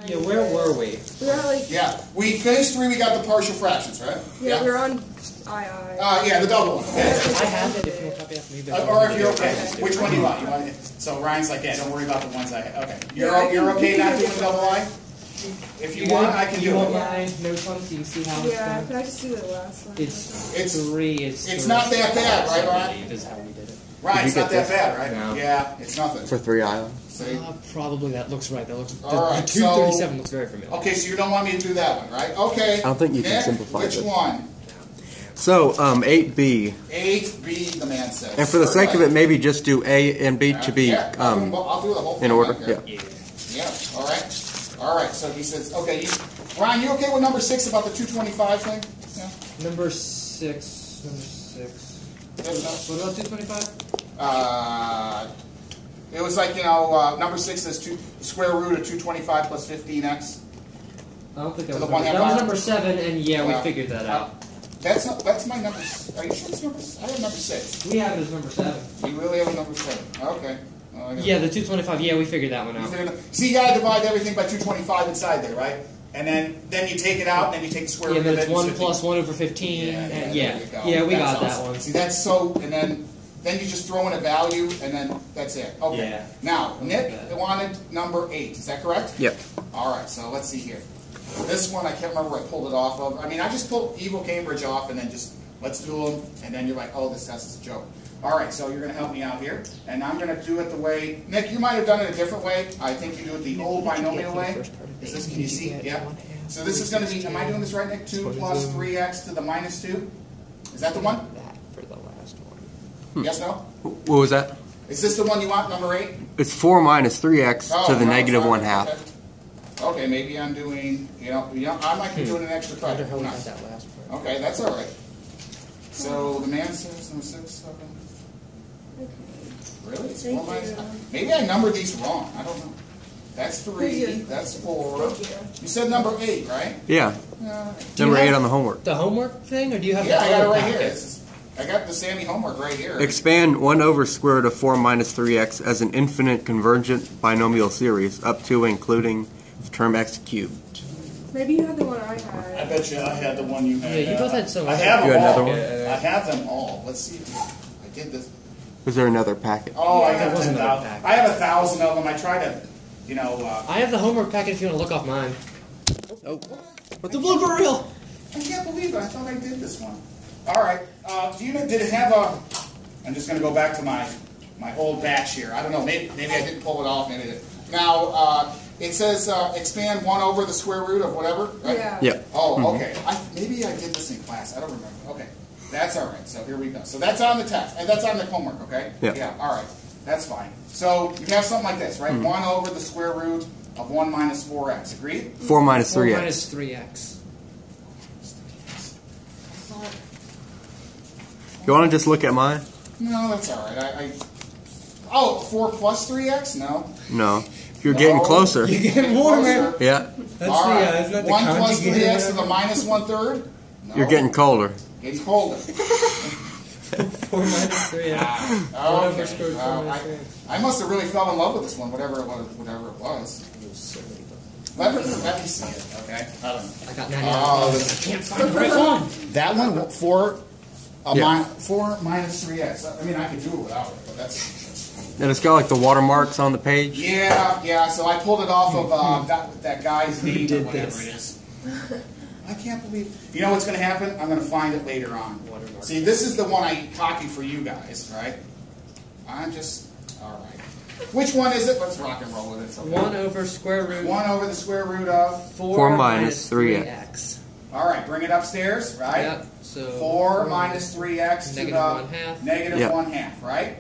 Yeah, where were we? We were like... Yeah, we finished 3, we got the partial fractions, right? Yeah, we were on II. Yeah, the double one. I have it if you want to copy after me. Or if you're okay. Which one do you want? So Ryan's like, yeah, don't worry about the ones I have. Okay. You're okay not doing double I? If you want, I can do it. You want my notes on it so you can see how it's done? Can I just do the last one? It's 3. It's not that bad, right, Ryan? Is how we did it. Right, it's not that bad, right? No. Yeah, it's nothing. For 3 islands? Probably that looks right. That looks. The 237 looks very familiar. Okay, so you don't want me to do that one, right? Okay. I don't think you can Nick, simplify which this. one? So, 8B. 8B, the man says. And for the sake of it, maybe just do A and B to be I'll do the whole thing in order. Yeah. All right. All right. So he says, okay. Ryan, you okay with number 6 about the 225 thing? Yeah. Number 6. What about 225? It was like, number 6 says square root of 225 plus 15x. I don't think that was number 7, and yeah, we figured that out. That's my number. Are you sure it's number? I have number 6. We have it as number 7. You really have a number 7? Okay. Yeah, the 225. Yeah, we figured that one out. See, you gotta divide everything by 225 inside there, right? And then you take it out, and then you take the square root of it. Yeah, then it's 1 plus 1 over 15. Yeah, we got that one. See, that's so, and then you just throw in a value, and then that's it. Okay. Yeah. Now, Nick wanted number 8. Is that correct? Yep. All right. So let's see here. This one I can't remember where I pulled it off of. I mean, I just pulled Evil Cambridge off, and then just let's do them, and then you're like, oh, this test is a joke. All right. So you're going to help me out here, and I'm going to do it the way Nick. You might have done it a different way. I think you do it the old binomial way. Is this? Can you see? Yeah. So this is going to be. Am I doing this right, Nick? 2 plus 3x to the minus 2. Is that the one? That for the last one. Yes. No. What was that? Is this the one you want, number 8? It's 4 minus 3x to the negative 1/2. Okay, maybe I'm doing, I might be doing an extra credit. Who knows? That last part. Okay, that's all right. So the man says number 6, 7. Okay. Really? It's 4 minus. Maybe I numbered these wrong. I don't know. That's 3. That's 4. You said number 8, right? Yeah. Number 8 on the homework. The homework thing, or do you have? Yeah, I got it right here. I got the Sammy homework right here. Expand 1 over square root of 4 minus 3x as an infinite convergent binomial series up to and including the term x cubed. Maybe you had the one I had. I bet you I had the one you had. Yeah, you both had some. I have you them had all. another one? I have them all. Let's see. I did this. Was there another packet? Oh, I have There was 10,000. another packet. I have 1,000 of them. I try to, I have the homework packet if you want to look off mine. Oh. What's the blooper reel? I can't believe it. I thought I did this one. All right. Did it have a? I'm just going to go back to my old batch here. I don't know. Maybe I didn't pull it off. Maybe I did. Now it says expand 1 over the square root of whatever. Right? Yeah. Yep. Oh, okay. Maybe I did this in class. I don't remember. Okay. That's all right. So here we go. So that's on the test. And that's on the homework. Okay. Yep. Yeah. All right. That's fine. So you have something like this, right? 1 over the square root of 1 minus 4x. Agreed? 4 minus 4 3x. minus 3x. You want to just look at mine? No, that's all right. 4 plus 3x? No. No. You're getting closer. You're getting warmer. Yeah. That's all right. isn't that the 1 plus conjugated 3x to the minus 1/3? No. You're getting colder. Getting colder. 4 minus 3x. Okay. I must have really fell in love with this one, whatever it was. Let me see it, okay? I don't know. I got 99. I can't find the right one. That one, 4 minus 3x. I mean, I could do it without it, but that's... And it's got like the watermarks on the page. Yeah. So I pulled it off of that guy's name or whatever it is. I can't believe... You know what's going to happen? I'm going to find it later on. See, this is the one I copied for you guys, right? I'm just... All right. Which one is it? Let's rock and roll with it. Okay. 1 over square root. 1 over the square root of... 4 minus 3x. All right, bring it upstairs, right? Yep. So 4 minus 3x to the negative 1/2, right?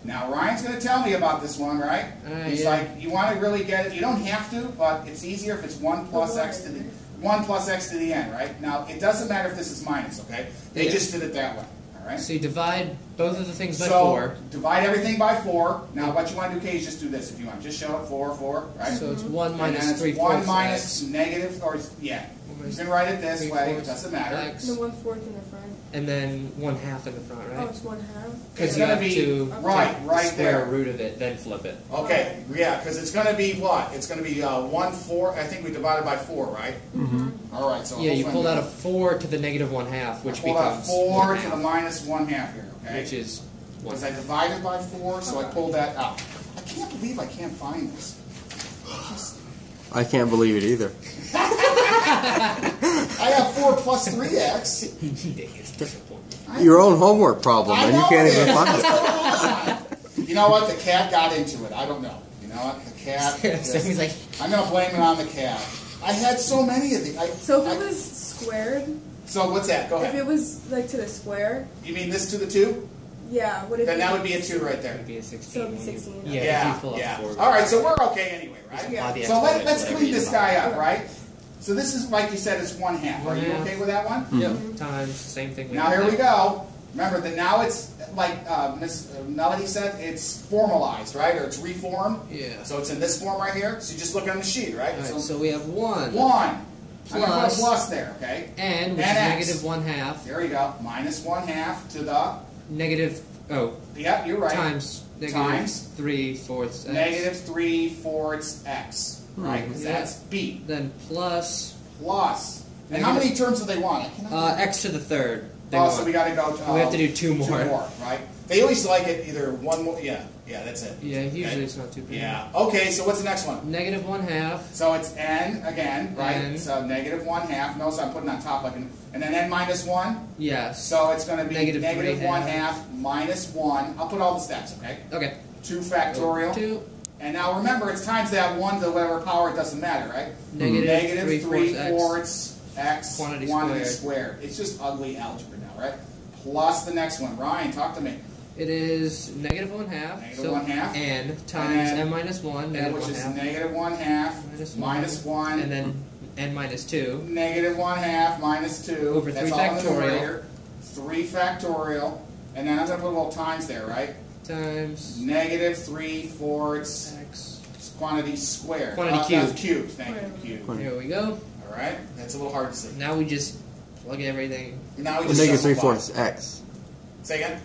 Now Ryan's going to tell me about this one, right? He's like, you want to really get it. You don't have to, but it's easier if it's 1 plus x to the 1 plus x to the n, right? Now it doesn't matter if this is minus, okay? They just did it that way, all right? So you divide both of the things by So 4. divide everything by 4. Now what you want to do, Kay, is just do this if you want. Just show it 4, 4, right? So it's 1 and minus then it's 3 1 fourths minus x. negative, or yeah. You can write it this 3 way. It fourths doesn't matter. X, The 1/4 in the front. and then 1/2 in the front, Oh, right? it's 1/2. Because It's you gonna have be to right take the square there. root of it, then flip it. Okay, yeah, because it's going to be what? It's going to be 1/4. I think we divided by 4, right? Mm-hmm. All right. So Yeah, you hopefully pulled I'm out a 4 to the negative 1/2, which pulled out becomes 4 1/2, to the minus 1/2 here. Okay. which is 1. Because I divided by 4, so I pulled that out. I can't believe I can't find this. I can't believe it either. I have 4 plus 3x. It's disappointing. Your own homework problem, I and you know can't it even is. find it. You know what? The cat got into it. I don't know. You know what? The cat. So he's like, I'm going to blame it on the cat. I had so many of these. So if it was squared, So what's that? Go if ahead. it was like to the square, You mean this to the 2? yeah, what if Then it that was- would be a 2 right there. it'd be a 16. So it'd be when you- 16. Yeah, if Yeah, you pull out yeah. 4. All right, so we're okay anyway, right? Yeah. Apply the So exponent, let's whatever clean you this divide. guy up, right? So this is, like you said, it's 1/2. Are you 1/2. okay with that one? Yep, times, same thing. Now here we go. Remember that now it's, like Miss Melody said, it's formalized, right? Or it's reformed. Yeah. So it's in this form right here. So you just look on the sheet, right? Alright, so we have 1. 1. I'm going to put a Plus- plus there, okay? And, which And is x. negative 1/2. There you go. Minus 1/2 to the, Negative, yep, you're right. times negative Times 3/4 x. Negative 3/4 x, right? Because Yeah. that's b. Then plus Plus. And how many terms do they want? I cannot x to the 3rd. They Oh, want. so we got to go to. We have to do 2 more. 2 more, right? They always like it either 1 more. Yeah, that's it. Yeah, usually Okay. it's not too bad. Yeah. Okay, so what's the next one? Negative 1/2. So it's n again, right? N. So negative 1/2. Notice I'm putting on top like and then n minus 1. Yes. So it's going to be Negative negative 3/2. 1/2 minus 1. I'll put all the steps, okay? Okay. 2 factorial. 2. And now remember, it's times that 1 to whatever power, it doesn't matter, right? Negative 3/4 3/4 x Quantity squared. It's just ugly algebra now, right? Plus the next one. Ryan, talk to me. It is negative 1/2. Negative so 1/2. n times then- n minus 1, negative Which is 1/2. negative 1/2 minus 1. And then n minus 2. Negative 1/2 minus 2. Over That's 3 all in the factorial. numerator. 3 factorial. And then I'm going to put a little times there, right? Times Negative 3/4 x. quantity squared. Quantity That's cubed. cubed. Thank you. Cubed. Here we go. All right. That's a little hard to see. Now we just plug everything. Now we Well, just negative simplify. 3/4 x. Say again.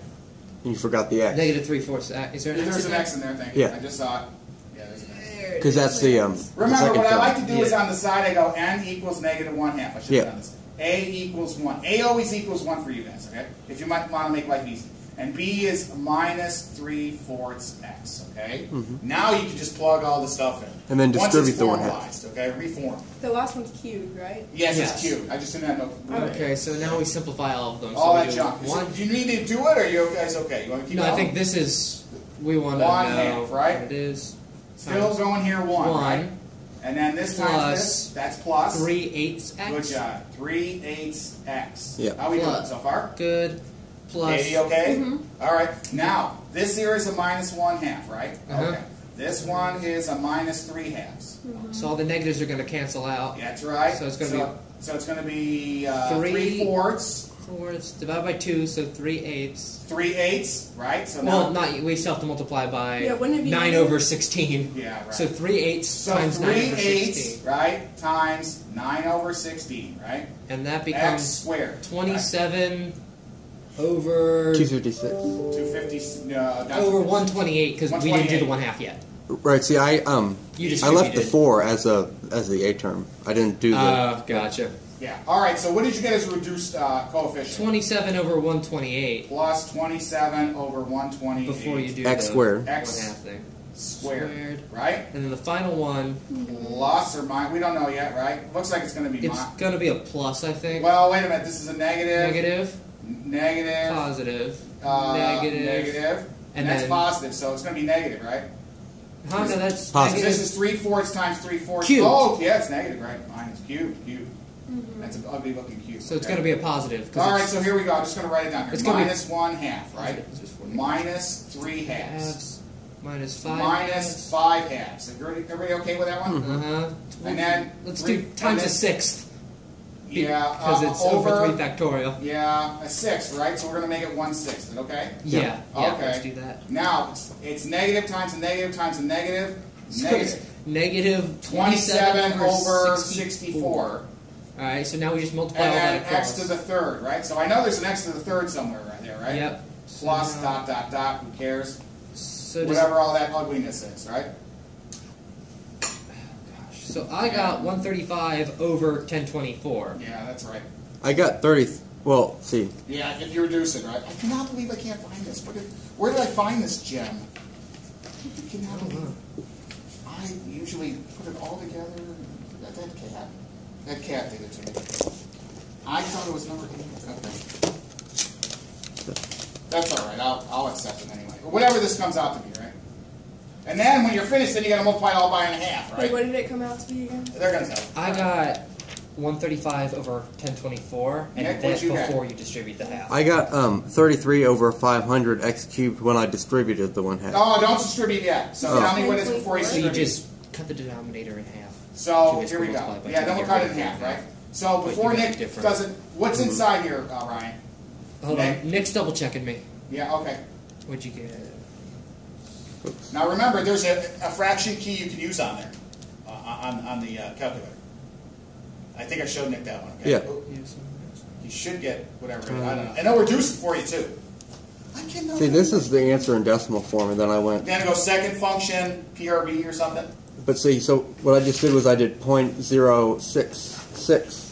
And you forgot the x. Negative 3/4 x. Is there an There's x? an X in there. Thank you. Yeah. I just saw it. Yeah, there's an X. Because that's the Remember, second what I term. like to do is Yeah. on the side, I go n equals negative 1/2. I should Yeah. have done this. A equals 1. A always equals 1 for you guys, okay? If you might want to make life easy. And B is minus 3/4 x, okay? Now you can just plug all the stuff in. And then Once distribute it's the 1/2. formalized, okay? Reform. The last one's cubed, right? Yes, Yes. it's cubed. I just didn't have no. Okay, so now we simplify all of them. All so we that do junk. One. Do you need to do it, or are you okay? It's okay. You want to keep No, I going? think this is. We want to know 1/2, right? what it is. Still going here 1, right? 1 And then this times plus this, that's plus. 3/8 x. Good job. 3/8 x. Yeah. How we doing Plus. so far? Good. Plus. Katie, okay? All right. Now, this here is a minus 1/2, right? Uh-huh. Okay. This one is a minus 3/2. So all the negatives are going to cancel out. That's right. So it's gonna be- So it's going to be 3 3/4, Fourths divided by 2, so 3/8. 3/8, right? So Well, now, not we still have to multiply by Yeah, wouldn't it be 9 over 16. yeah, right. So 3/8 So times 9 over 3/8, 16, right, times 9 over 16, right? and that X becomes squared. 27 over 256. 250, down to over 128 because we didn't do the 128. 1/2 yet. Right. See, I You I left the distributed. 4 as the a term. I didn't do the. Gotcha. Yeah. All right. So what did you get as a reduced coefficient? 27 over 128 Plus 27 over 128 before you do X the squared. X 1/2 thing. squared, right? And then the final one, Plus or minus? We don't know yet, right? Looks like it's going to be it's going to be a plus, I think. Well, wait a minute. This is a negative. Negative, Negative. positive, Negative. negative. And And that's then- positive, so it's going to be negative, right? Huh? No, that's Positive. This negative. is 3/4 times 3/4. Cubed. Oh, yeah, it's negative, right? Minus cubed. That's an ugly looking cube. So it's going to be a positive. 'cause All right, it's so here we go. I'm just going to write it down here. It's gonna be- Minus 1/2, right? It's just 40. Minus 3/2. halves, minus 5 Minus 5/2. Everybody okay with that one? Uh-huh. And then Let's three- do times and a sixth. Yeah, Because it's over 3 factorial. Yeah, a 6, right? So we're going to make it 1/6, okay? Yeah. Okay. Let's do that. Now, it's negative times a negative times a negative. Negative. Negative 27 over 64. 64. Alright, so now we just multiply all And that then across. x to the third, right? So I know there's an x to the third somewhere right there, right? Yep. Plus So dot dot dot, who cares? So does- Whatever all that ugliness is, right? So I got 135 over 1024. Yeah, that's right. I got 30. Well, see. Yeah, if you reduce it, right? I cannot believe I can't find this. Where did I find this gem? I cannot believe. I usually put it all together. That cat did it to me. I thought it was number 8. Okay. That's all right. I'll accept it anyway. But whatever this comes out to be, right? And then when you're finished, then you got to multiply it all by 1/2, right? Wait, what did it come out to be again? They're going to tell you. I got 135 over 1024, and Nick, then what'd you get? before you distribute the half. I got 33 over 500 x cubed when I distributed the 1/2. Oh, don't distribute yet. So tell me what it is before you So you distribute. just cut the denominator in half. So Just here we go. multiply by Yeah, two, then we'll get cut rid it in of half, the right? So But before you got Nick different. does it, what's inside here, Ryan? Hold Nick? on, Nick's double checking me. Yeah, okay. What'd you get? Now remember, there's a fraction key you can use on there, on the calculator. I think I showed Nick that one. Okay? Yeah. Oh, he should get whatever. I don't know. And they'll reduce it for you too. I cannot. See, this is the answer in decimal form, and then I went. Then it goes second function, PRB or something. But see, so what I just did was I did 0.066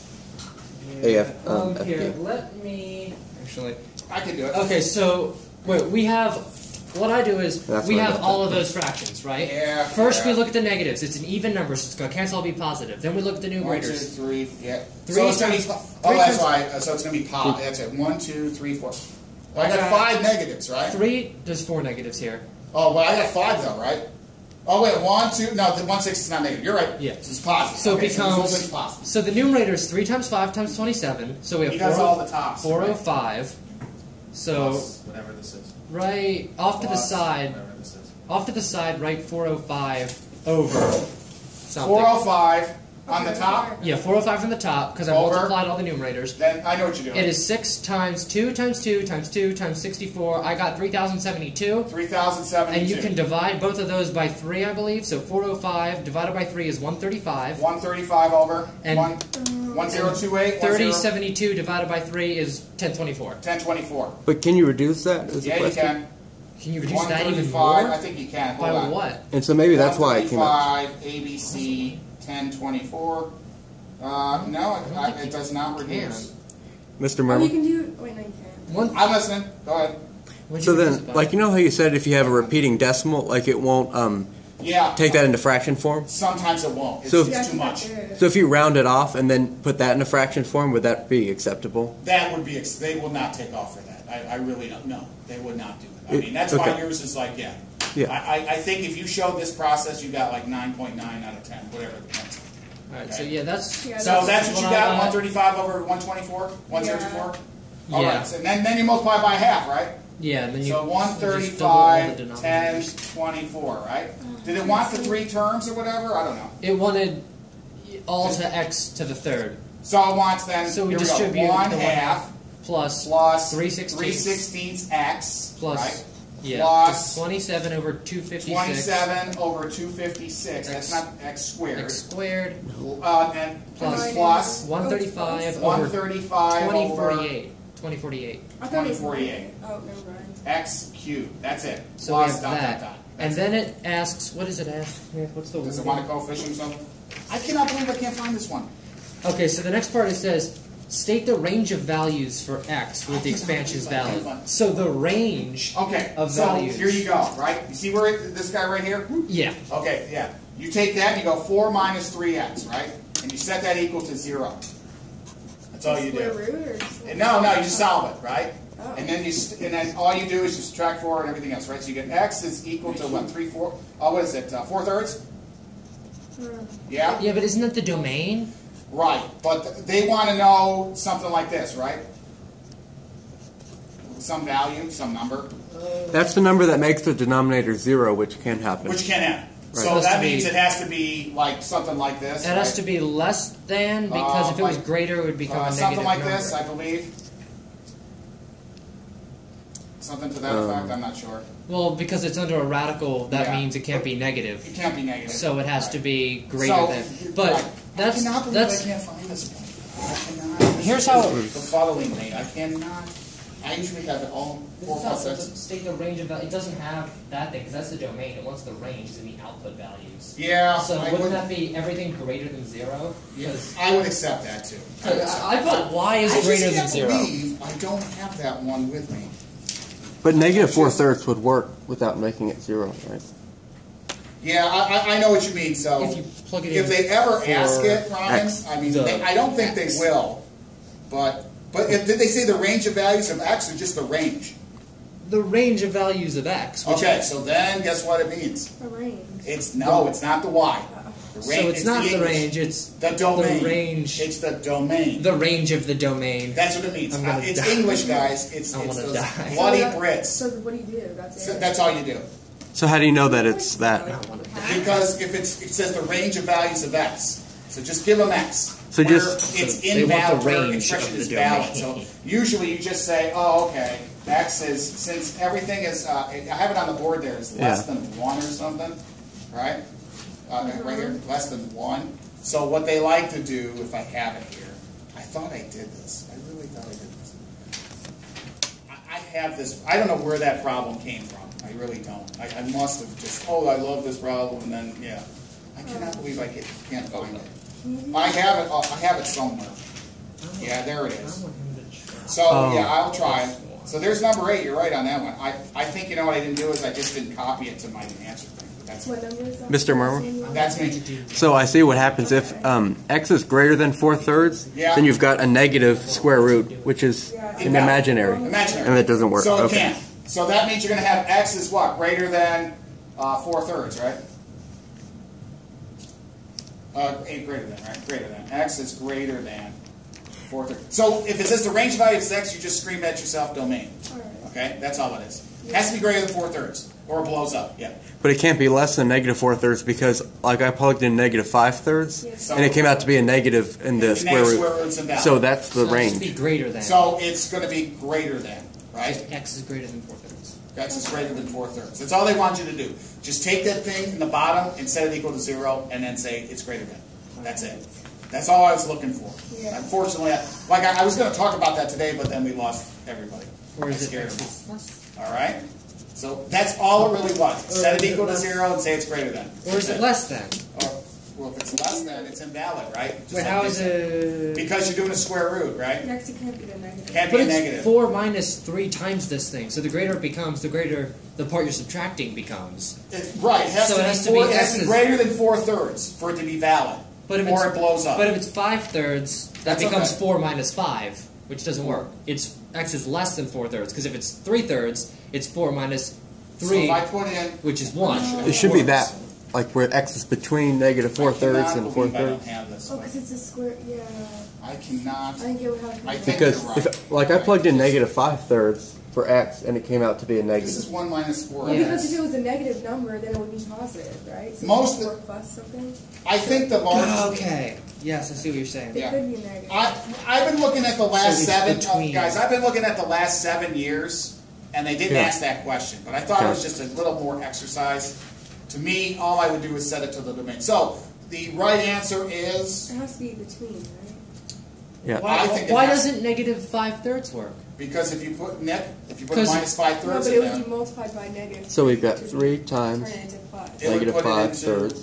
AF Here, FD. let me actually. I can do it. Okay, so wait, we have. What I do is That's we what I have got all that. of those fractions, right? Yeah. First, yeah. we look at the negatives. It's an even number, so it's going to cancel all be positive. Then we look at the 1, 2, numerators. 3, yeah. Three So it's going to be. times- Oh, three that's times- why. So it's going to be pop. That's it. 1, 2, 3, 4. Well, I got Okay. 5 negatives, right? 3, there's 4 negatives here. Oh, well, I got 5 though, right? Oh wait, 1, 2. No, the 1/6 is not negative. You're right. Yeah. It's positive. So okay, it so this becomes. will be positive. So the numerator is 3 times 5 times 27. So we have He does all the tops. 405. So Plus whatever this is. right off to the Plus side, whatever this is. off to the side, write 405 over something. 405 on the top. Yeah, 405 from the top because I Over. multiplied all the numerators. Then I know what you're doing. It is 6 times 2 times 2 times 2 times 64. I got 3072. 3072. And you can divide both of those by 3, I believe. So 405 divided by 3 is 135. 135 over. And 1028. 3072 divided by 3 is 1024. 1024. But can you reduce that? Is the Yeah, you question? can. Can you reduce that even 135. more? I think you can. Hold By on. what? And so maybe that's why it came up. 135 ABC 1024. No, it does not reduce. Mr. Oh, you Murmer? can do. Wait, no, you can't. One, I'm listening. Go ahead. what'd So you reduce it then, by? like, you know how you said if you have a repeating decimal, like it won't Yeah. take that into fraction form? Sometimes it won't. It's, So- it's Yeah, too much. So if you round it off and then put that into fraction form, would that be acceptable? That would be. They will not take off for that. I really don't know. They would not do it. I mean, that's why Okay. yours is like, yeah. Yeah. I think if you showed this process, you got like 9.9 out of 10, whatever the pencil. Alright, so yeah, that's. Yeah, So that's what you I got, got. 135 over 124? 1024? Yeah. All right, so then you multiply by half, right? Yeah, and then you. So just double all 135, the 10, denominators. 24, right? Did it want the 3 terms or whatever? I don't know. It wanted all to x to the third. So it wants then, So we here distribute go, 1 the half plus plus 3/16 3/16 x, plus right? yeah plus 27 over 256 27 over 256. That's not x squared. x squared And Plus plus 135 over 135 over 2048. 2048. I thought it was 2048. Oh, never mind. x cubed. That's it. So we Plus have dot, that. dot, dot. And That's then it asks, what does it ask? Here, what's the Does it word? want a coefficient or something? I cannot believe I can't find this one. Okay, so the next part it says, state the range of values for x with the expansion's value. So the range Okay, of so values. here you go, right? You see where this guy right here? Yeah. Okay, yeah. You take that and you go 4 minus 3x, right? And you set that equal to 0. That's all you Square do. root or just And no, you just solve it, right? Oh. And then all you do is you subtract 4 and everything else, right? So you get x is equal to what? 3/4? Oh, what is it? 4/3? Yeah? Yeah, but isn't that the domain? Right. But they want to know something like this, right? Some value, some number. That's the number that makes the denominator 0, which can happen. Which can happen. So that means it has to be like something like this. It has to be less than, because if it was greater, it would become a negative something like number. this, I believe. Something to that effect. I'm not sure. Well, because it's under a radical, that Yeah. means it can't be negative. It can't be negative. So it has to be greater So, than. But right. that's I cannot believe that's. I can't find this one. I cannot. Here's how- The following made. I cannot. I usually have it all This 4 is how plus it 6. state the range of value. It doesn't have that thing because that's the domain. It wants the range in the output values. Yeah. So I wouldn't would, that be everything greater than 0? yes, I would accept that too. I put y is greater than 0. I just can't believe I don't have that one with me. But negative 4/3 would work without making it 0, right? Yeah, I know what you mean. So If you plug it in if they ever for ask it, Ryan, X. I mean, The I don't think X. they will. But did they say the range of values of x or just the range? The range of values of x. Which Okay, so then guess what it means? A range. It's not the y. The So it's not the English. range. It's The domain. The range. It's the domain. The range of the domain. That's what it means. I'm gonna It's die. English, guys. It's I wanna those die. bloody So Brits. So what do you do? That's So it. that's all you do. So how do you know that it's that? Because if it says the range of values of x, so just give them x. So Where just- it's So they want invalid. the Where range expression of is the valid. So domain. usually you just say, oh, okay, x is, since everything is, I have it on the board there, is less Yeah. than 1 or something, right? Right here, less than 1. So what they like to do, if I have it here, I thought I did this. I really thought I did this. I have this. I don't know where that problem came from. I really don't. I must have just, oh, I love this problem, and then, yeah. I cannot believe I can't find it. I have it somewhere. Yeah, there it is. So, yeah, I'll try it. So there's number 8. You're right on that one. I think, you know what I didn't do is I just didn't copy it to my answer thing. That's What number is that? Mr. Murmer? That's me. So I see what happens if x is greater than 4/3, Yeah. then you've got a negative square root, which is an imaginary. Imaginary. And that doesn't work. So it Okay. can't. So that means you're going to have x is what? Greater than 4/3, right? Greater than, right? Greater than. X is greater than 4/3. So if it says the range value of x, you just scream at yourself domain. Alright. Okay? That's all it is. It has to be greater than 4/3 or it blows up. Yeah. But it can't be less than negative 4/3 because, like, I plugged in negative 5/3, Yeah. and it came out to be a negative in the square Negative root. square root's invalid. So that's the So it should be range. greater than. So it's going to be greater than, right? X is greater than 4/3. X is greater than 4/3. That's all they want you to do. Just take that thing in the bottom and set it equal to 0, and then say it's greater than. That's it. That's all I was looking for. Yeah. Unfortunately, I was going to talk about that today, but then we lost everybody. Or is I it scared X them. is less? All right? So that's all it really was. Set it equal to 0 and say it's greater than. Or is it less than? Well, if it's less than, it's invalid, right? Just Wait, like how you is said. it? Because you're doing a square root, right? Next, it can't be the negative. Can't But be a it's negative. 4 minus 3 times this thing. So the greater it becomes, the greater the part you're subtracting becomes. Right. It has So to it be has to four- be it has to be X's. greater than 4/3 for it to be valid. But if or it's, it blows up. But if it's 5/3, that That's becomes okay. 4 minus 5, which doesn't work. It's x is less than 4/3 because if it's 3/3, it's 4 minus 3, So if I put in, which is 1. It should be that, like where x is between negative 4/3 and I 4/3. don't have this. Oh, because it's a square. Yeah. I cannot. I get what happened. I think Because, you're right. if, like, I plugged in negative 5/3 for x, and it came out to be a This is negative. 1 minus 4. Well, Yeah. because if it was a negative number, then it would be positive, right? So Most it's of- 4 plus something. I think the largest. Okay. Yes, I see what you're saying. It Yeah. could be a negative. I've been looking at the last it's 7 between. guys. I've been looking at the last 7 years, and they didn't Yeah. ask that question. But I thought it Okay. was just a little more exercise. To me, all I would do is set it to the domain. So the right answer is It has to be between, right? Yeah. I think it Why has- doesn't negative 5/3 work? because if you put Because- minus 5/3 No, but in it there, would be multiplied by negative. So we've got to 3 turn times it into 5. It would negative put it 5/3.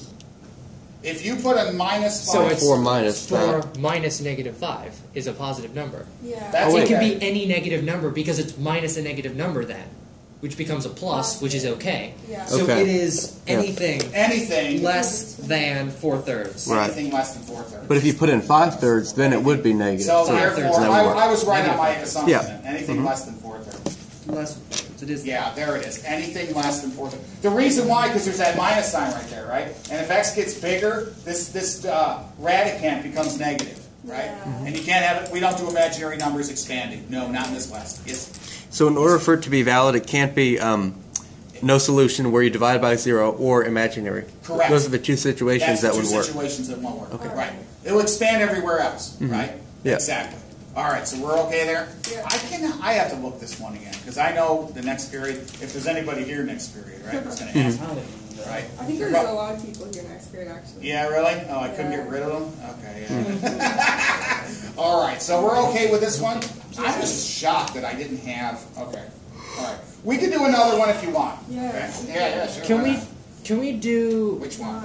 if you put a minus 5, So it's 4 minus 4 that. minus negative 5 is a positive number. Yeah. That's So it okay. can be any negative number because it's minus a negative number then, which becomes a plus, which is okay. Yeah. So Okay. it is Yeah. anything anything less than 4/3. Right. anything less than 4/3. But if you put in 5/3, then it would be negative. So So therefore, thirds that would work. I was right on my assumption. Yeah. Then. Anything less than 4/3. Less than 4/3. It is. Yeah, there it is. Anything less than 4/3. The reason why, because there's that minus sign right there, right? And if x gets bigger, this radicand becomes negative, right? Yeah. And you can't have it. We don't do imaginary numbers expanding. No, not in this class. Yes. So in order for it to be valid, it can't be no solution where you divide by 0 or imaginary. Correct. Those are the two situations That's that the would two work. situations that won't work. Okay. Right. It'll expand everywhere else, right? Yeah. Exactly. All right, so we're okay there? Yeah. I have to look this one again, because I know the next period, if there's anybody here next period, right, that's going to ask me, right? I think there's a lot of people here next period, actually. Yeah, really? Oh, I couldn't get rid of them? Okay, yeah. All right, so we're okay with this one? I'm just shocked that I didn't have, okay. All right. We can do another one if you want. Yeah. Okay? Yeah, sure. Can we do? Which one?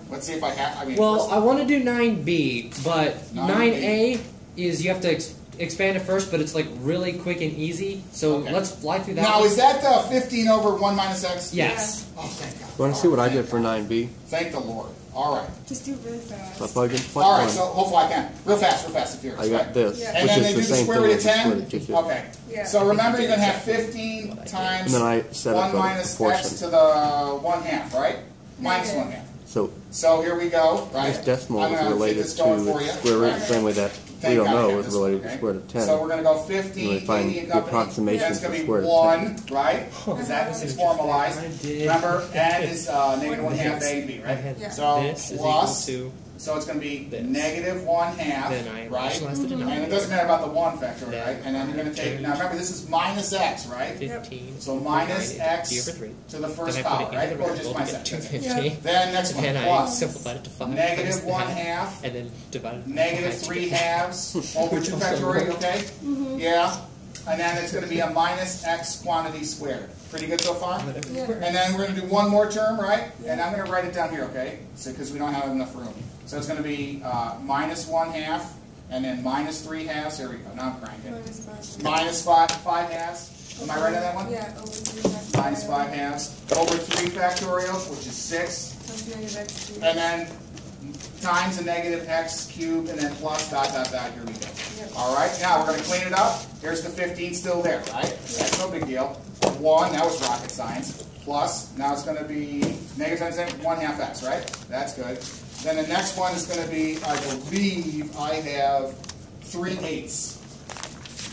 Let's see if I have, I mean. Well, I want to do 9B, but 9B. 9A is you have to expand it first, but it's like really quick and easy. So Okay. let's fly through that. Now, one. is that 15 over 1 minus x? Yes. Oh, thank God. You want to see what I did for 9B? Thank the Lord. All right. Just do it really fast. So I plug in point All right, 1. so hopefully I can. Real fast, if you're I got this, Yeah. And which then they is do the the same square thing root as of the square 10? root of 2. Okay. Yeah. So remember, you're going to have 15 times And then I set 1 up a minus proportion. x to the 1/2, right? Minus 1/2. So here we go, right? This decimal I'm is gonna get related this to going for you. the square root, Right. the same way that Thank we don't God I know got is this related one, to the okay? square root of 10. So we're going to go You 15, really find Katie and the company. approximation That's for going to square be root of 1, right? Because that is formalized. I did. Remember, n is negative 1/2 a and b, I right? had Yeah. So this is plus, equal so it's going to be this. negative 1/2, Then I right? rationalize the denominator. And it doesn't matter about the 1 factor, Then right? And then you're going to take, now remember, this is minus x, right? 15. So minus divided x p over 3. to the Then first I put power, it right? into the Or reciprocal just to minus get x. 250. Then next one, And I plus simplified it to 5. negative times that, 1/2, And then divided by negative 5. 3/2 over 2 factorial, okay? Yeah. And then it's going to be a minus x quantity squared. Pretty good so far? Yeah. And then we're going to do one more term, right? And I'm going to write it down here, okay? So because we don't have enough room. So it's going to be minus 1/2, and then minus 3/2. Here we go. Now I'm cranking. Minus 5. Minus 5 halves. Am I right on that one? Yeah, over 3 factorial. Minus 5 halves over 3 factorial, which is 6. Times negative x cubed. And then times a negative x cubed, and then plus dot, dot, dot. Here we go. Yep. All right, now we're going to clean it up. Here's the 15 still there, right? That's no big deal. 1, that was rocket science. Plus, now it's going to be negative times 1/2 x, right? That's good. Then the next one is going to be, I believe I have 3/8.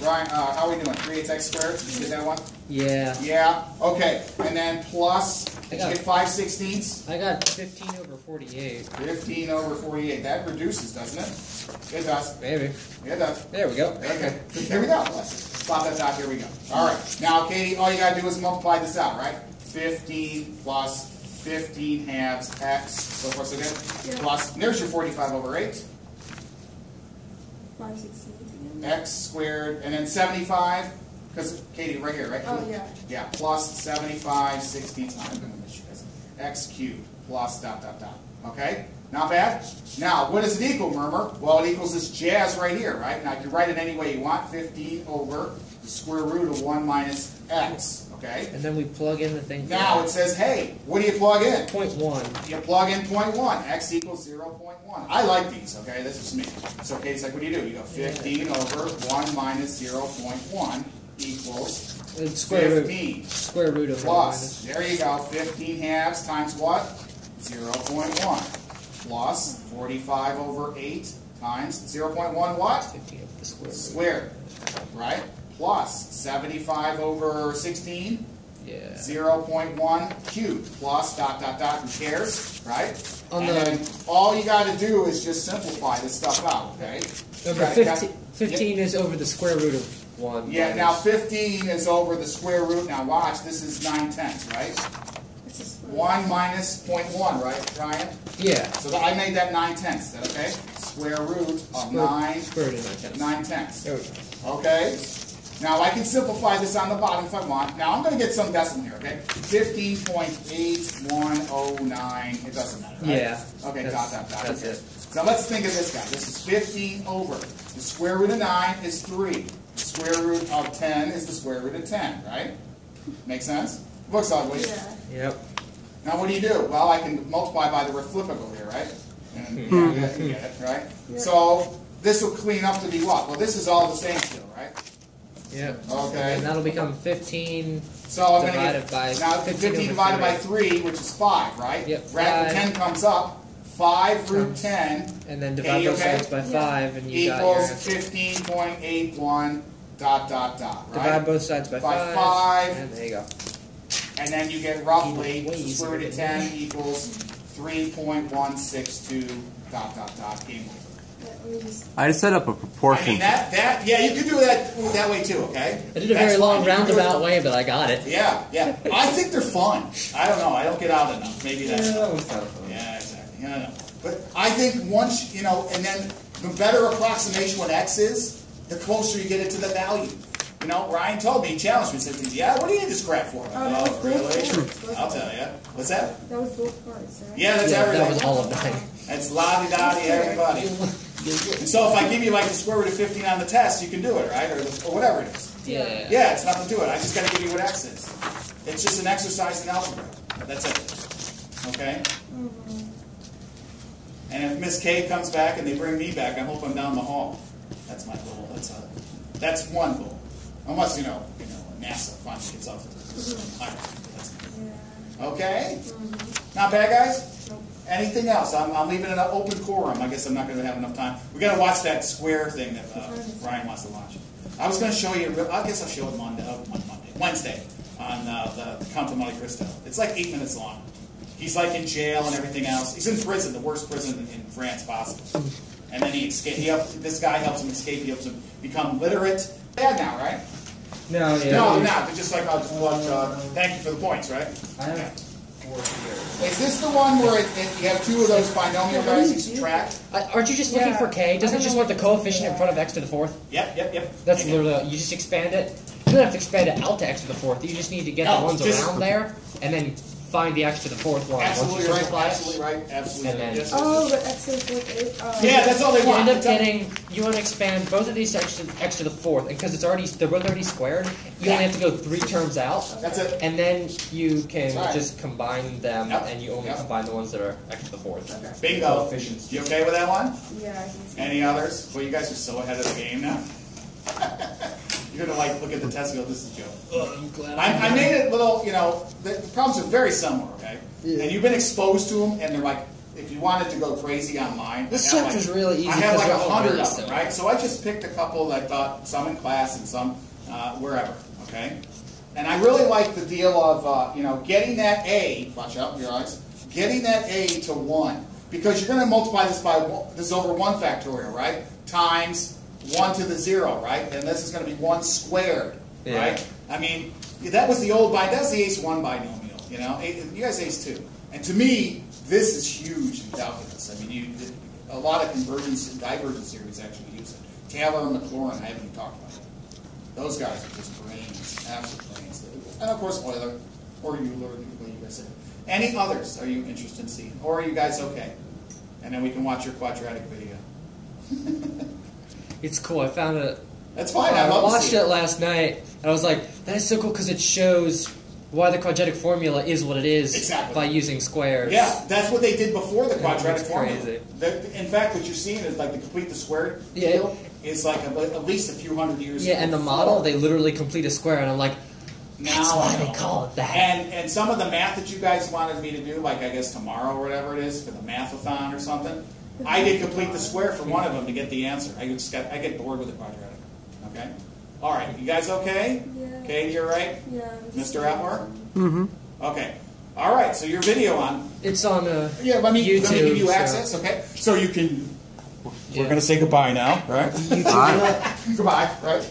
Ryan, how are we doing? 3/8 x squared? Did you get that one? Yeah. Yeah, okay. And then plus, did you I got- get 5/16? I got 15 over 48. 15 over 48. That reduces, doesn't it? It does. Maybe. It does. There we go. Okay. Here we go. Plop that out. Here we go. All right. Now, Katie, all you got to do is multiply this out, right? 15 plus 15 halves x, so forth, so good. Yeah. Plus, and there's your 45 over 8. 5/16 again. X squared, and then 75, because, Katie, right here, right? Oh, yeah. Yeah, plus 75 16. I'm going to miss you guys. X cubed plus dot, dot, dot. Okay? Not bad? Now, what does it equal, Murmer? Well, it equals this jazz right here, right? Now, you can write it any way you want. 15 over the square root of 1 minus x. Okay? And then we plug in the thing. Now, it says, hey, what do you plug in? 0.1. You plug in 0.1. X equals 0.1. I like these, okay? This is me. So, okay, it's like, what do? You go 15 over 1 minus 0.1 equals Square root. 15. Square root of 1 Plus, there you go, 15 halves times what? 0.1. Plus 45 over 8 times 0.1 what? 15 of the square root. Squared. Right? Plus 75 over 16. Yeah. 0.1 cubed. Plus dot, dot, dot. Who cares? Right? On And the- then all you got to do is just simplify this stuff out, okay? Number Right, 15 is over the square root of 1. Yeah, now 15 is over the square root. Now watch, this is 9/10, right? It's a square. 1 minus 0.1, right, Ryan? Yeah. So I made that 9/10. Is that okay? Square root of 9 Square root of 9/10. There we go. Okay? Now I can simplify this on the bottom if I want. Now I'm going to get some decimal here, okay? 15.8109. It doesn't matter, right? Yeah. Okay, dot, dot, dot. That's Okay. it. So let's think of this guy. This is 15 over. The square root of 9 is 3. The square root of 10 is the square root of 10, right? Make sense? Looks ugly. Yeah. Yep. Now what do you do? Well, I can multiply by the reciprocal here, right? And yeah, you get it, right? Yeah. So this will clean up to be what? Well, this is all the same still, right? Yep. Okay. And that'll become 15. So I'm going to Divided get by now 15 15 over divided by 3. 3, which is 5, right? Yep, Radical 5. 10 comes up. 5 root Comes- 10 And then divide Okay, both okay. sides by 5, and you got your equals answer. 15.81 dot, dot, dot, right? Divide both sides by By 5. 5. And there you go. and then you get roughly Ways square root of of 10 equals 3.162 ... game over. I just set up a I proportion. mean yeah, you could do that way too, okay? I did a very That's long fine. You can do it. roundabout way, but I got it. Yeah. I think they're fun. I don't know. I don't get out enough. Maybe that's. Yeah, that was kind of fun. Yeah, exactly. I don't know. But I think once, and then the better approximation what x is, the closer you get it to the value. Ryan told me, he challenged me, said, yeah, what do you need this crap for? Oh, that was both really? parts. I'll tell you. What's that? That was both parts, right? Yeah, that's Yeah, everything. that was all of mine. That's la-di-da-di, everybody. And so if I give you like the square root of 15 on the test, you can do it, right? Or whatever it is. Yeah. Yeah, it's nothing to it. I just got to give you what x is. It's just an exercise in algebra. That's it. Okay? And if Miss K comes back and they bring me back, I hope I'm down the hall. That's my goal. That's one goal. Unless, NASA finally gets off the Okay? Not bad, guys? Nope. Anything else? I'm leaving it an open quorum. I guess I'm not going to have enough time. We got to watch that square thing that Ryan wants to watch. I was going to show you. I guess I'll show it Wednesday on the Count of Monte Cristo. It's like 8 minutes long. He's like in jail and everything else. He's in prison, the worst prison in France possible. And then he escaped. This guy helps him escape. He helps him become literate. Bad now, right? No, yeah. No, not. They're just like, I'll just watch. Thank you for the points, right? I have 4 here. Is this the one where you have 2 of those binomial guys you subtract? Aren't you just looking for k? Doesn't it just want the coefficient in front of x to the 4th? Yep. That's literally, you just expand it. You don't have to expand it out to x to the 4th. You just need to get the ones around there, and then find the x to the 4th one. Absolutely right. Simplify it. Absolutely right. Absolutely And right. then- Yes, Oh, but x is what is. yeah, that's all they You want. end up getting, you want to expand both of these to x to the 4th, and because they're both already squared, you only have to go 3 terms out, That's it. and then you can Right. just combine them, Yep. and you only Yep. combine the ones that are x to the 4th. Bingo. You okay with that one? Yeah, I think so. Any others? Well, you guys are so ahead of the game now. You're gonna look at the test and go, "This is Joe." I'm glad I made it little. The problems are very similar. Okay, and you've been exposed to them, and they're like, if you wanted to go crazy online, This I have chapter's really easy I have because like they're all 100 really of them, similar. right? So I just picked a couple that I thought, some in class and some wherever. Okay, and I really like the deal of getting that A. Watch out, your eyes. Getting that A to 1, because you're going to multiply this by this over 1 factorial, right? Times 1 to the 0, right? And this is going to be 1 squared, right? I mean, that was the old that was the AICE1 binomial, You guys AICE 2. And to me, this is huge in calculus. I mean, a lot of convergence and divergence series actually use it. Taylor and McLaurin, I haven't even talked about it. Those guys are just brains, absolute brains. And of course, Euler, or Euler, what you guys say. Any others are you interested in seeing? Or are you guys okay? And then we can watch your quadratic video. It's cool. I found it. That's fine. I love to watched see it last night, and I was like, that is so cool because it shows why the quadratic formula is what it is Exactly. by using squares. Yeah, that's what they did before the quadratic That's formula. crazy. In fact, what you're seeing is like to complete the squared Yeah. deal is like at least a few hundred years. Yeah, and the before. model, they literally complete a square, and I'm like, that's Now why I they know. call it that. And some of the math that you guys wanted me to do, like I guess tomorrow or whatever it is for the mathathon or something, I did complete the square for one of them to get the answer. I get bored with the quadratic. Okay. All right. You guys okay? Yeah. Katie, you're right. Yeah. Mr. Atmore. Okay. All right. So your video on. It's on Yeah. Let me YouTube, give you so- access. Okay. So you can. Yeah. We're gonna say goodbye now, right? Bye. Goodbye. Right.